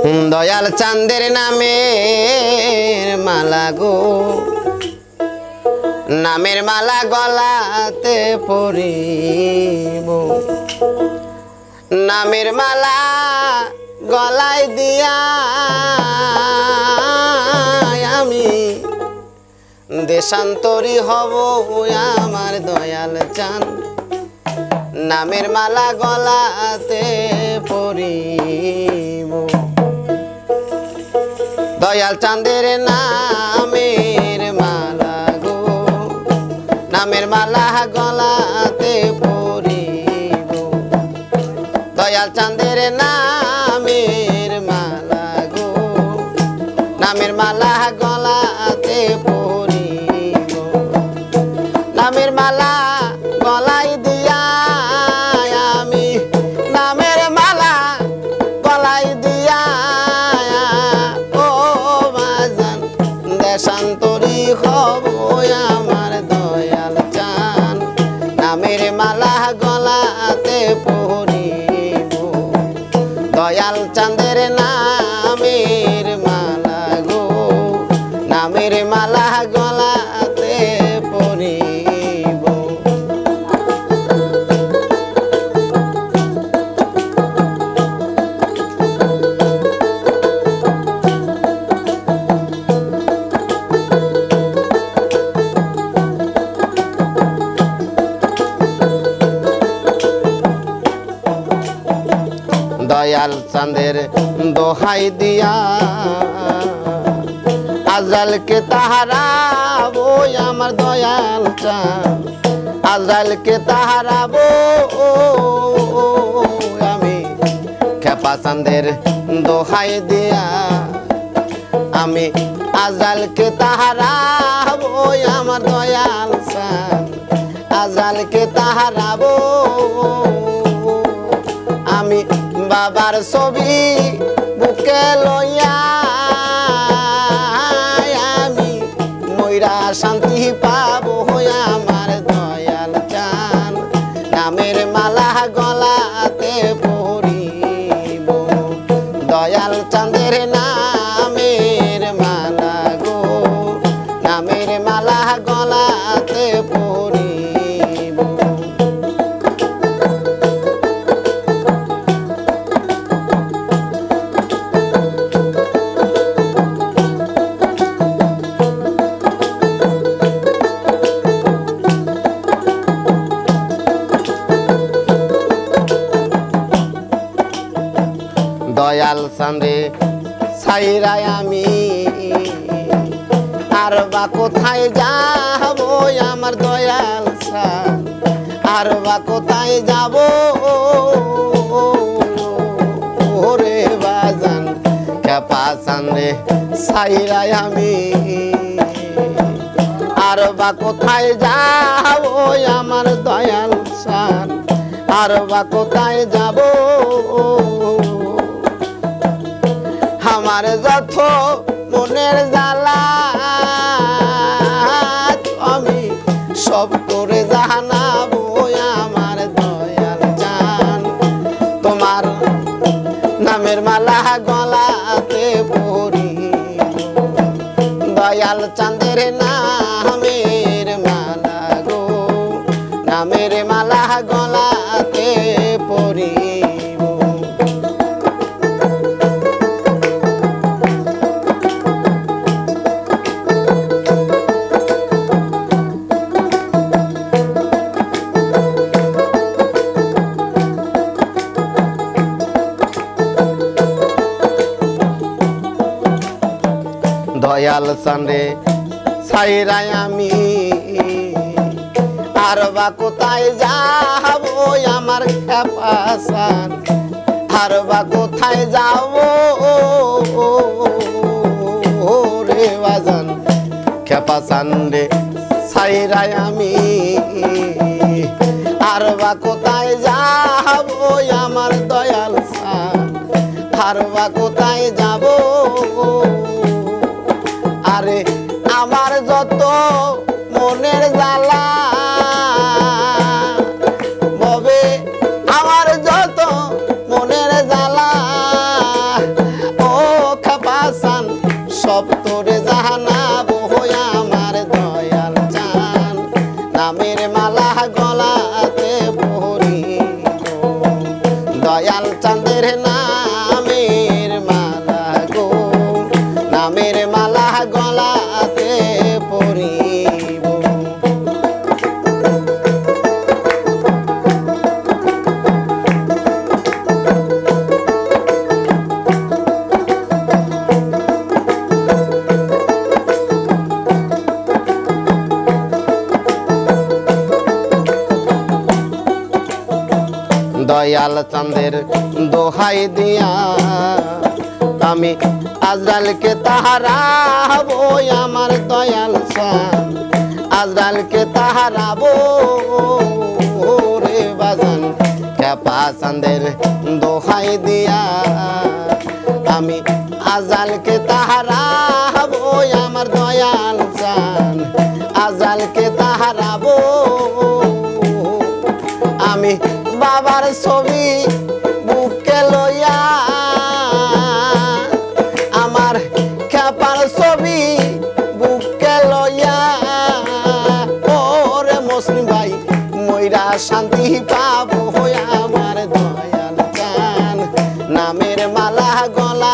দয়াল চাঁদের নামের মালা গো, নামের মালা গলাতে পরিব, নামের মালা গলায় দিয়া আমি দেশান্তরী হব আমার দয়াল চাঁদ, নামের মালা গলাতে পরিব। দয়াল চাঁদের নামের মালা গো, নামের মালা গলাতে পরিব, দয়াল চাঁদের নামের মালা গো, নামের মালা গলাতে পরিব, নামের মালা গলায় দিয়া আমি, নামের মালা গলায় দিয়া ও বাজান দেশান্তরী হব আমার দয়াল চাঁদ, নামের মালা গলাতে পরিব, দয়াল চাঁদের নামের মালা গো, নামের মালা গলাতে পরিব। দয়াল চাঁদের দোহাই দিয়া আজরাইলকে তাহারাবো আমার দয়াল চাঁদ, আজরাইলকে তাহারাবো আমি খেপা চাঁদের দোহাই দিয়া আমি আজরাইলকে তাহারাবো আমার দয়াল চাঁদ, আজরাইলকে তাহারাবো আমি বাবার ছবি বুকে লইয়া আমি মইরা শান্তি পাবো আমার দয়াল চাঁদ, নামের মালা গলাতে পরিব, দয়াল চাঁদের নামের মালা গো, নামের মালা গলাতে পরিব। দয়াল চাঁদে ছাইরাই আমি আর বা কোথায় যাব আমার দয়াল চাঁদ, আর বা কোথায় যাব ওরে বাজান খেপা চাঁদে ছাইরাই আমি আর বা কোথায় যাব আমার দয়াল চাঁদ, আর বা কোথায় যাব আমার যত মনের জ্বালা আমি সব করে জানাবো আমার দয়াল চাঁদ, তোমার নামের মালা গলাতে পরিব, দয়াল চাঁদের নামের মালা গো, নামের মালা গলাতে পরিব। দয়াল চাঁদে ছাইরাই আমি আর বা কোথায় যাব আমার খেপা চাঁদ, আর বা কোথায় যাব রে বাজান খেপা চাঁদে ছাইরাই আমি আর বা কোথায় যাব আমার দয়াল চাঁদ, আর বা কোথায় যাব আরে আমার যত মনের জ্বালা ববে, আমার যত মনের জ্বালা ও দয়াল চাঁদের দোহাই দিয়া আমি আজরালকে তাহারাবো আমার দয়াল চাঁদ আজরালকে তাহারাবো রে বাজান খেপা চাঁদের দোহাই দিয়া আমি আজরালকে তাহারাবো আমার দয়াল চাঁদ আজরালকে তাহারাবো আমি বাবার ছবি বুকে লইয়া আমার খেপার ছবি বুকে লইয়া ওরে মুসলিম ভাই মইরা শান্তি পাবো আমার দয়াল চাঁদ নামের মালা গলা